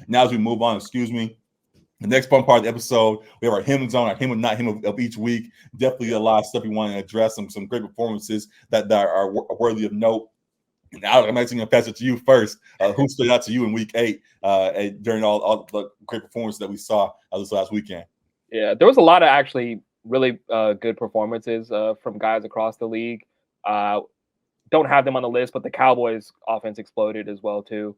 Now as we move on, the next fun part of the episode, we have our hymn zone, our hymn and not hymn of each week. Definitely a lot of stuff we want to address, some great performances that are worthy of note. And Alec, I'm actually going to pass it to you first. Who stood out to you in week 8 during all the great performances that we saw this last weekend? Yeah, there was a lot of actually really good performances from guys across the league. Don't have them on the list, but the Cowboys offense exploded as well too.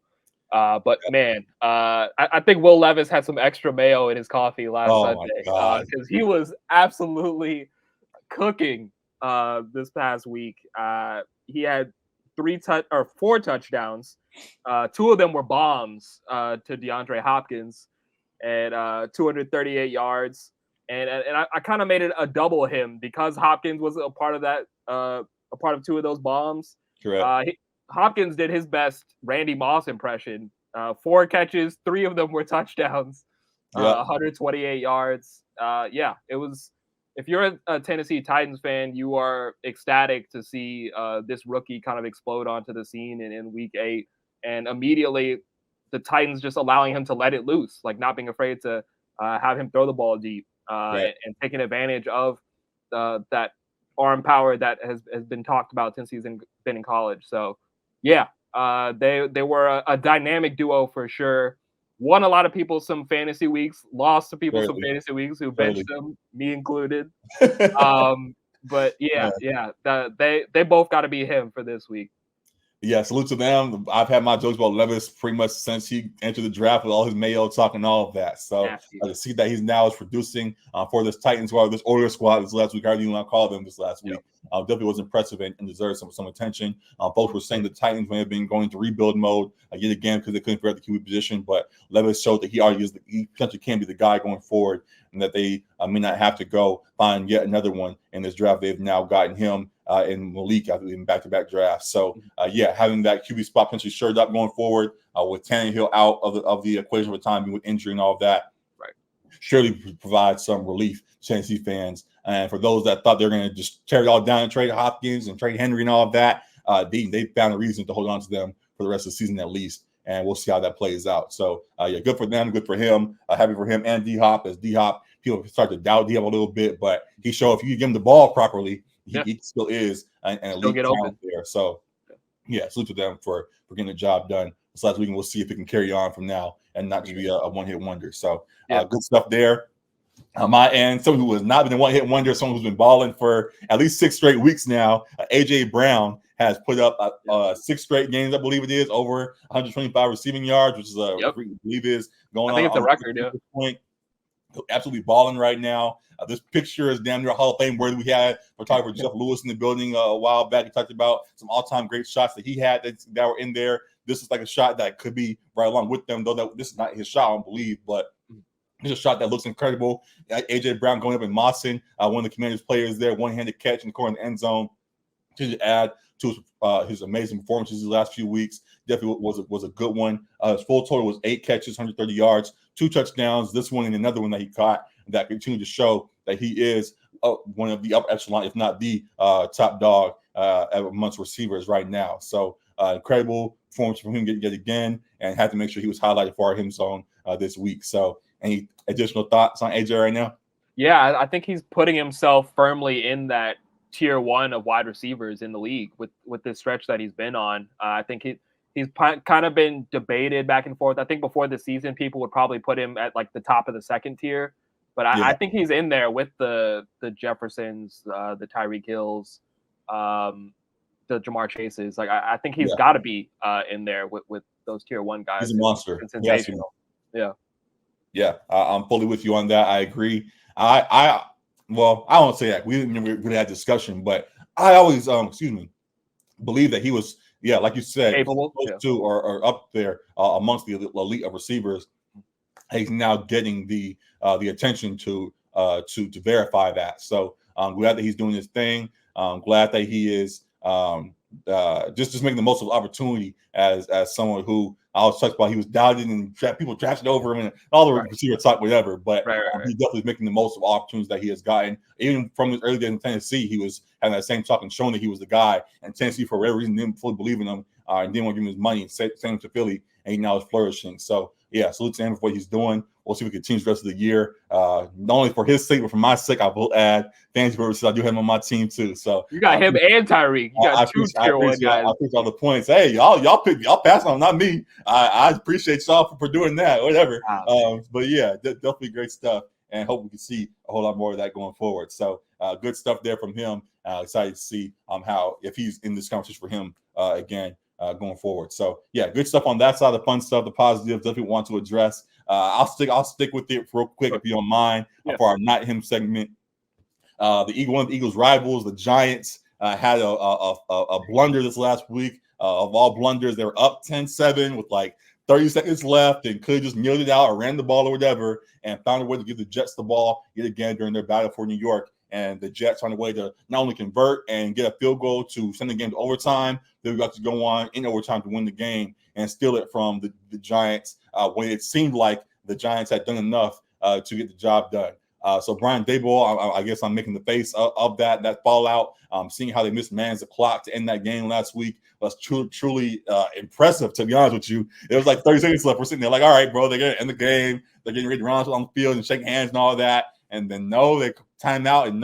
But man, I think Will Levis had some extra mayo in his coffee last Sunday because he was absolutely cooking this past week. He had 4 touchdowns. 2 of them were bombs to DeAndre Hopkins and 238 yards. And I kind of made it a double him because Hopkins was a part of that, a part of 2 of those bombs. Correct. Hopkins did his best Randy Moss impression. 4 catches, 3 of them were touchdowns. 128 yards. It was. If you're a Tennessee Titans fan, you are ecstatic to see this rookie kind of explode onto the scene in week 8, and immediately the Titans just allowing him to let it loose, like not being afraid to have him throw the ball deep and taking advantage of that arm power that has been talked about since he's been in college. So, they were a dynamic duo for sure. Won a lot of people some fantasy weeks, lost to people some fantasy weeks who benched them, me included. But they both got to be him for this week. Yeah, salute to them. I've had my jokes about Levis pretty much since he entered the draft with all his mayo talk and all of that. So to see that he's now producing for this Titans squad, this Order squad this last week, however you want to call them this last week, definitely was impressive and deserves some attention. Folks were saying the Titans may have been going to rebuild mode yet again because they couldn't figure out the QB position, but Levis showed that he potentially can be the guy going forward, and that they may not have to go find yet another one in this draft. They've now gotten him in Malik in back-to-back drafts. So, having that QB spot potentially shored up going forward with Tannehill out of the equation for the time with injury and all of that, surely provide some relief to Tennessee fans. And for those that thought they were going to just tear it all down and trade Hopkins and trade Henry and all of that, they found a reason to hold on to them for the rest of the season at least. And we'll see how that plays out. So, good for them, good for him. Happy for him and D-Hop. As D-Hop, people start to doubt D-Hop a little bit, but he showed if you give him the ball properly, he still is an elite talent there. So, salute to them for getting the job done this last week, and we'll see if it can carry on from now and not just be a one-hit wonder. So, good stuff there. On my end, someone who has not been a one-hit wonder, someone who's been balling for at least 6 straight weeks now, A.J. Brown has put up 6 straight games, I believe it is, over 125 receiving yards, which is I believe is going on. I think it's a record, at this point. Absolutely balling right now. This picture is damn near Hall of Fame worthy. We had photographer Jeff Lewis in the building a while back. He talked about some all-time great shots that he had that were in there. This is like a shot that could be right along with them, though this is not his shot, I don't believe, but it's a shot that looks incredible. A.J. Brown going up and mossing one of the Commanders players there, one-handed catch in the corner of the end zone to add to his amazing performances these last few weeks. Definitely was a good one. His full total was 8 catches, 130 yards, 2 touchdowns. This one and another one that he caught that continued to show that he is one of the upper echelon, if not the top dog amongst receivers right now. So incredible performance from him yet again, and had to make sure he was highlighted for our him zone this week. So any additional thoughts on AJ right now? Yeah, I think he's putting himself firmly in that tier 1 of wide receivers in the league with this stretch that he's been on. I think he's kind of been debated back and forth. I think before the season, people would probably put him at like the top of the second tier, but I think he's in there with the Jeffersons, the Tyreek Hills, the Jamar Chases. Like I think he's got to be in there with those tier 1 guys. He's a monster. Sensational. Yeah, I'm fully with you on that. I agree. I won't say that. We didn't really have discussion, but I always, believe that he was, like you said, capable to or up there amongst the elite of receivers. He's now getting the attention to verify that. So I'm glad that he's doing his thing. I'm glad that he is just making the most of the opportunity as someone who I was talking about. He was doubted and people drafted over him and all the receiver talk, whatever. But he's definitely making the most of opportunities that he has gotten. Even from his early days in Tennessee, he was having that same talk and showing that he was the guy. And Tennessee, for whatever reason, didn't fully believe in him and didn't want to give him his money. Same to Philly, and he now is flourishing. So yeah, salute to him for what he's doing. We'll see if he continues the rest of the year. Not only for his sake, but for my sake, I will add fantasy purposes. I do have him on my team too. So you got him and Tyreek. You got two tier 1 guys. I appreciate all the points. Hey, y'all pass on, not me. I appreciate y'all for doing that. Whatever. But yeah, definitely great stuff, and hope we can see a whole lot more of that going forward. So good stuff there from him. Excited to see how if he's in this conversation for him again. Going forward. So yeah, good stuff on that side, the fun stuff, the positives definitely want to address. I'll stick with it real quick if you don't mind for our not him segment. One of the Eagles rivals, the Giants, had a blunder this last week. Of all blunders, they were up 10-7 with like 30 seconds left and could have just kneeled it out or ran the ball or whatever, and found a way to give the Jets the ball yet again during their battle for New York. And the Jets found a way to not only convert and get a field goal to send the game to overtime, they got to go on in overtime to win the game and steal it from the Giants when it seemed like the Giants had done enough to get the job done. So Brian Daboll, I guess I'm making the face of that fallout. Seeing how they mismanaged the clock to end that game last week was truly impressive, to be honest with you. It was like 30 seconds left. We're sitting there like, all right, bro, they're going to end the game. They're getting ready to run on the field and shake hands and all that. And then they time out and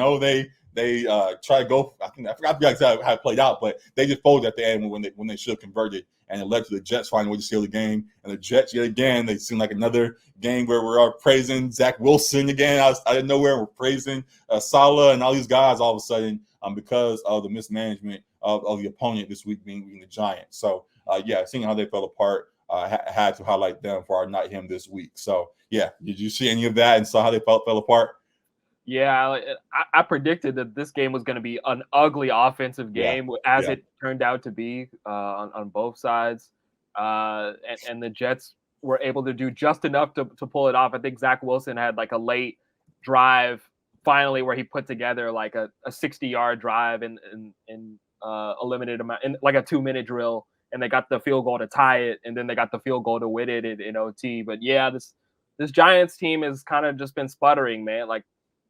they try to go. I forgot exactly how it played out, but they just folded at the end when they should have converted, and it led to the Jets finding a way to steal the game. And the Jets yet again, they seem like another game where we're praising Zach Wilson again. I didn't know where we're praising Salah and all these guys all of a sudden because of the mismanagement of the opponent this week being the Giants. So yeah, seeing how they fell apart. Had to highlight them for our not him this week. So yeah, did you see any of that and saw how they fell apart? Yeah, I predicted that this game was going to be an ugly offensive game, as it turned out to be on both sides. And the Jets were able to do just enough to pull it off. I think Zach Wilson had like a late drive finally where he put together like a 60-yard drive in a limited amount, in like a 2-minute drill, and they got the field goal to tie it, and then they got the field goal to win it in OT. But yeah, this Giants team has kind of just been sputtering, man. Like,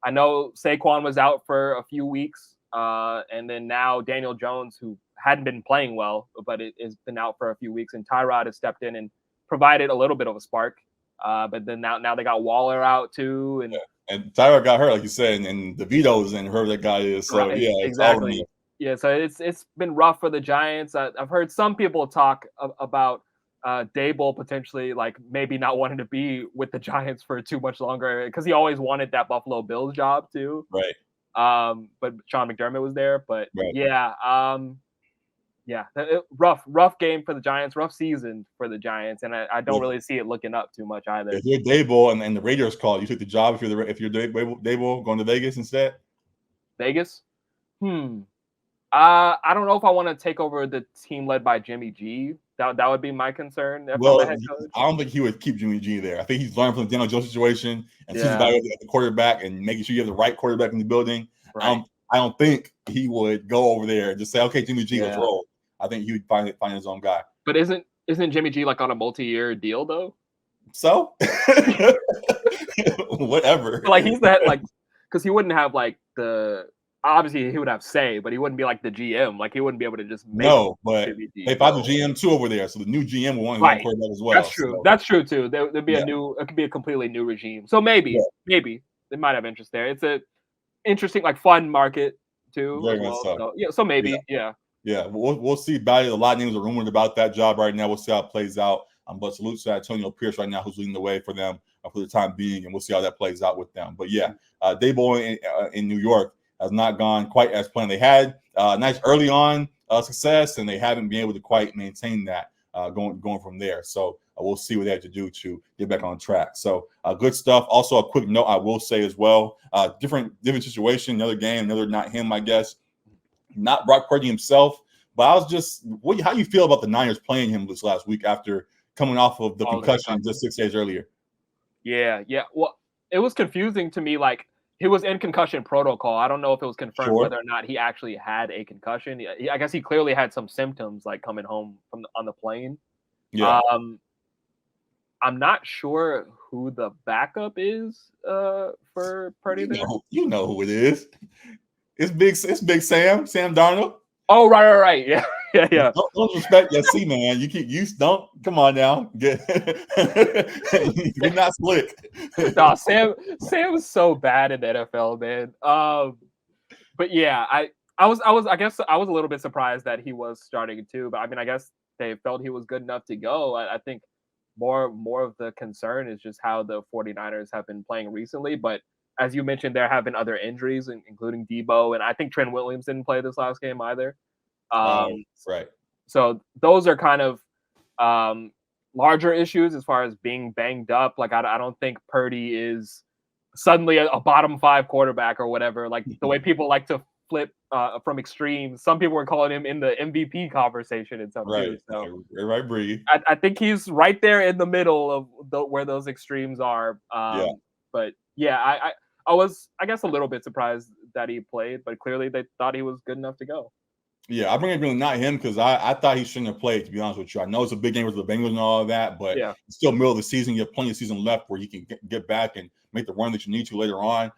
I know Saquon was out for a few weeks, and then now Daniel Jones, who hadn't been playing well, but it has been out for a few weeks, and Tyrod has stepped in and provided a little bit of a spark. But then now they got Waller out too, and Tyrod got hurt, like you said, and DeVito's and whoever that guy is. So right, yeah, exactly. Yeah, so it's been rough for the Giants. I've heard some people talk about Daboll potentially like maybe not wanting to be with the Giants for too much longer because he always wanted that Buffalo Bills job too. Right. But Sean McDermott was there. But right. Rough game for the Giants, rough season for the Giants, and I don't really see it looking up too much either. If you're Daboll and the Raiders call, you took the job. If you're Daboll going to Vegas instead. Vegas. I don't know if I want to take over the team led by Jimmy G. That would be my concern. Well, I don't think he would keep Jimmy G there. I think he's learned from the Daniel Jones situation and sees the value of the quarterback and making sure you have the right quarterback in the building. Right. I don't think he would go over there and just say, "Okay, Jimmy G, let's roll." I think he would find his own guy. But isn't Jimmy G like on a multi-year deal though? So whatever. Like he's that because he wouldn't have like the. Obviously, he would have say, but he wouldn't be like the GM. Like he wouldn't be able to just make. No, but they found the GM too over there, so the new GM will want to quarterback as well. That's true. So. That's true too. There'd be it could be a completely new regime. So maybe they might have interest there. It's a interesting, like fun market too. Very much so. So maybe, yeah. We'll see about it. A lot of names are rumored about that job right now. We'll see how it plays out. But salute to Antonio Pierce right now, who's leading the way for them for the time being, and we'll see how that plays out with them. But yeah, Daboll in New York has not gone quite as planned. They had nice early on success, and they haven't been able to quite maintain that going from there. So we'll see what they have to do to get back on track. So good stuff. Also, a quick note I will say as well, different situation, another game, another not him, I guess. Not Brock Purdy himself, but I was just, how do you feel about the Niners playing him this last week after coming off of the concussion just 6 days earlier? Yeah. Well, it was confusing to me, like, he was in concussion protocol. I don't know if it was confirmed whether or not he actually had a concussion. I guess he clearly had some symptoms like coming home on the plane. Yeah. I'm not sure who the backup is for Purdy. You know who it is. It's Big Sam Darnold. Oh, right. Yeah. Don't respect your C, man. Don't come on now. You're not slick. No, Sam was so bad in the NFL, man. But yeah, I guess I was a little bit surprised that he was starting too. But I mean, I guess they felt he was good enough to go. I think more of the concern is just how the 49ers have been playing recently. But as you mentioned, there have been other injuries, including Debo, and I think Trent Williams didn't play this last game either. Right. So those are kind of larger issues as far as being banged up. Like I don't think Purdy is suddenly a bottom 5 quarterback or whatever. Like the way people like to flip from extremes. Some people were calling him in the MVP conversation and stuff too. So right, Bree. I think he's right there in the middle of where those extremes are. But yeah, I was, I guess, a little bit surprised that he played, but clearly they thought he was good enough to go. Yeah, I bring it really not him because I thought he shouldn't have played, to be honest with you. I know it's a big game with the Bengals and all of that, but it's still middle of the season. You have plenty of season left where you can get back and make the run that you need to later on.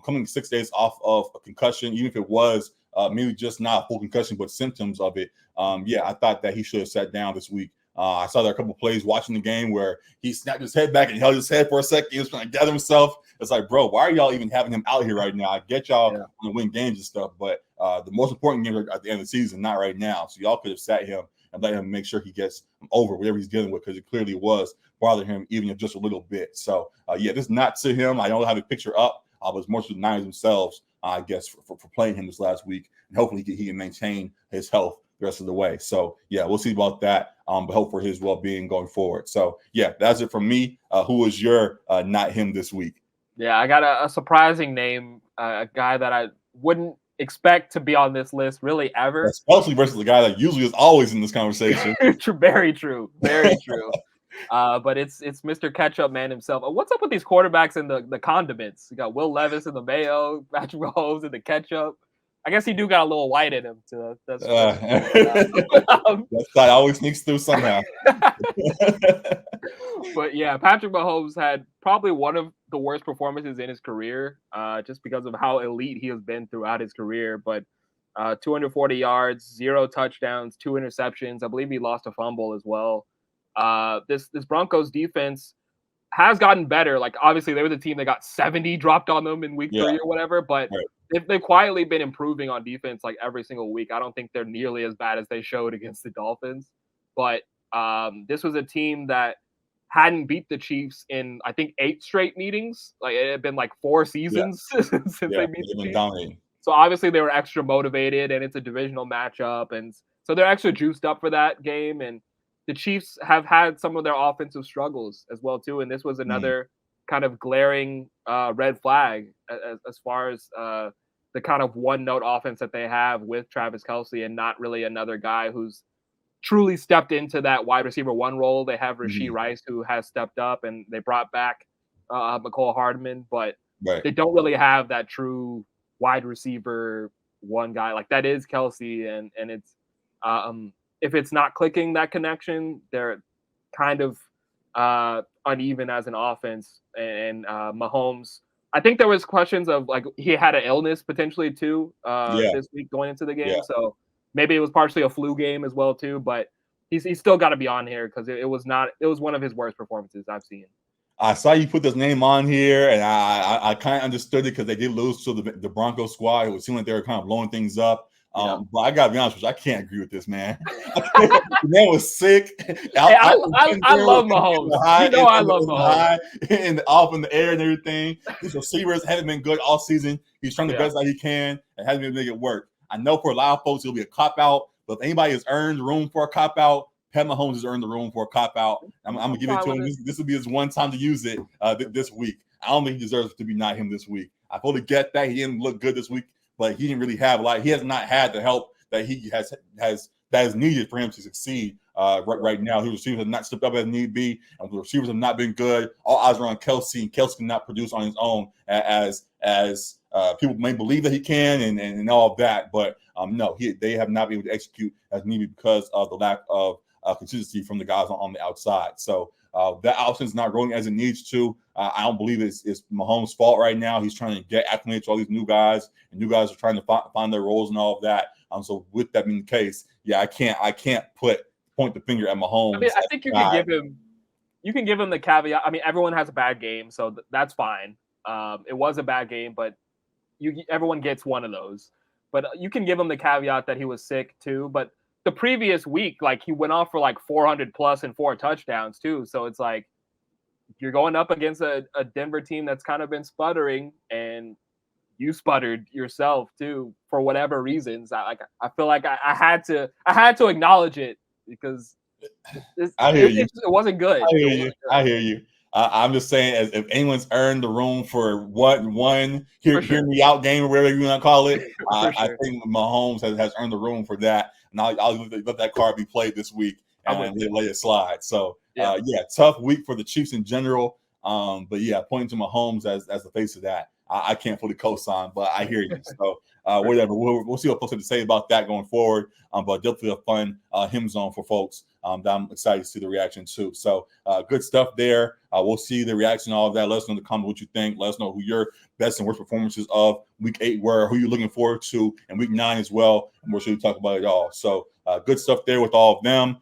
Coming 6 days off of a concussion, even if it was maybe just not a full concussion, but symptoms of it. I thought that he should have sat down this week. I saw there a couple of plays watching the game where he snapped his head back and held his head for a second. He was trying to gather himself. It's like, bro, why are y'all even having him out here right now? I get y'all want to win games and stuff, but the most important game at the end of the season, not right now. So y'all could have sat him and let him make sure he gets over whatever he's dealing with, because it clearly was bothering him even if just a little bit. So this is not to him. I don't have a picture up. But it's more to the Niners themselves, I guess, for playing him this last week, and hopefully he can maintain his health the rest of the way. So we'll see about that. But hope for his well-being going forward. So that's it from me. Who was your not him this week? Yeah, I got a surprising name, a guy that I wouldn't expect to be on this list really ever. Especially versus the guy that usually is always in this conversation. Very true. But it's Mr. Ketchup Man himself. What's up with these quarterbacks and the condiments? You got Will Levis and the mayo, Patrick Mahomes and the ketchup. I guess he do got a little white in him too. That's that side always sneaks through somehow. But yeah, Patrick Mahomes had probably one of the worst performances in his career, just because of how elite he has been throughout his career. But 240 yards, 0 touchdowns, 2 interceptions. I believe he lost a fumble as well. This Broncos defense has gotten better. Like, obviously they were the team that got 70 dropped on them in week 3 or whatever, but they've quietly been improving on defense like every single week. I don't think they're nearly as bad as they showed against the Dolphins, but this was a team that hadn't beat the Chiefs in, I think, 8 straight meetings. Like, it had been like 4 seasons since they beat the Chiefs. Dominating. So obviously they were extra motivated, and it's a divisional matchup, and so they're extra juiced up for that game. And the Chiefs have had some of their offensive struggles as well too, and this was another kind of glaring red flag as far as the kind of one-note offense that they have with Travis Kelce, and not really another guy who's truly stepped into that wide receiver 1 role. They have Rashee Rice, who has stepped up, and they brought back McCole Hardman, but they don't really have that true wide receiver 1 guy. Like, that is Kelce, and it's if it's not clicking, that connection, they're kind of uneven as an offense. And Mahomes, I think there was questions of, like, he had an illness potentially too this week going into the game. So maybe it was partially a flu game as well too, but he's still got to be on here, because it was one of his worst performances I've seen. I saw you put this name on here, and I kind of understood it because they did lose to the Broncos squad. It would seem like they were kind of blowing things up. But I gotta be honest with you, I can't agree with this, man. The man was sick. I love Mahomes. I love Mahomes. And off in the air and everything. His receivers haven't been good all season. He's trying the best that he can and hasn't been making it work. I know for a lot of folks it'll be a cop out, but if anybody has earned room for a cop out, Pat Mahomes has earned the room for a cop out. I'm gonna give it to him. This will be his one time to use it this week. I don't think he deserves to be not him this week. I fully get that he didn't look good this week, but he didn't really have a lot. He has not had the help that he has that is needed for him to succeed right now. His receivers have not stepped up as need be, and the receivers have not been good. All eyes are on Kelce, and Kelce cannot produce on his own as people may believe that he can, and all of that. But no, they have not been able to execute as needed because of the lack of consistency from the guys on the outside. So That offense is not growing as it needs to. I don't believe it's Mahomes' fault right now. He's trying to get acclimated to all these new guys, and new guys are trying to find their roles and all of that. So with that being the case, yeah, I can't point the finger at Mahomes. I mean, I think you can give him the caveat. I mean, everyone has a bad game, so that's fine. It was a bad game, but everyone gets one of those. But you can give him the caveat that he was sick too. But the previous week, like, he went off for like 400 plus and 4 touchdowns too. So it's like, you're going up against a Denver team that's kind of been sputtering, and you sputtered yourself too for whatever reasons. I feel like I had to acknowledge it because I hear you. It wasn't good. I hear you. I'm just saying, as if anyone's earned the room for hear me out game or whatever you want to call it, I think Mahomes has earned the room for that. And I'll let that card be played this week and lay it slide. So yeah, tough week for the Chiefs in general. But yeah, pointing to Mahomes as the face of that, I can't fully co-sign, but I hear you. So whatever, we'll see what folks have to say about that going forward. But definitely a fun hymn zone for folks. That I'm excited to see the reaction too. So good stuff there. We'll see the reaction, all of that. Let us know in the comments what you think. Let us know who your best and worst performances of week 8 were, who you're looking forward to in week 9 as well. And we're sure to talk about it all. So good stuff there with all of them.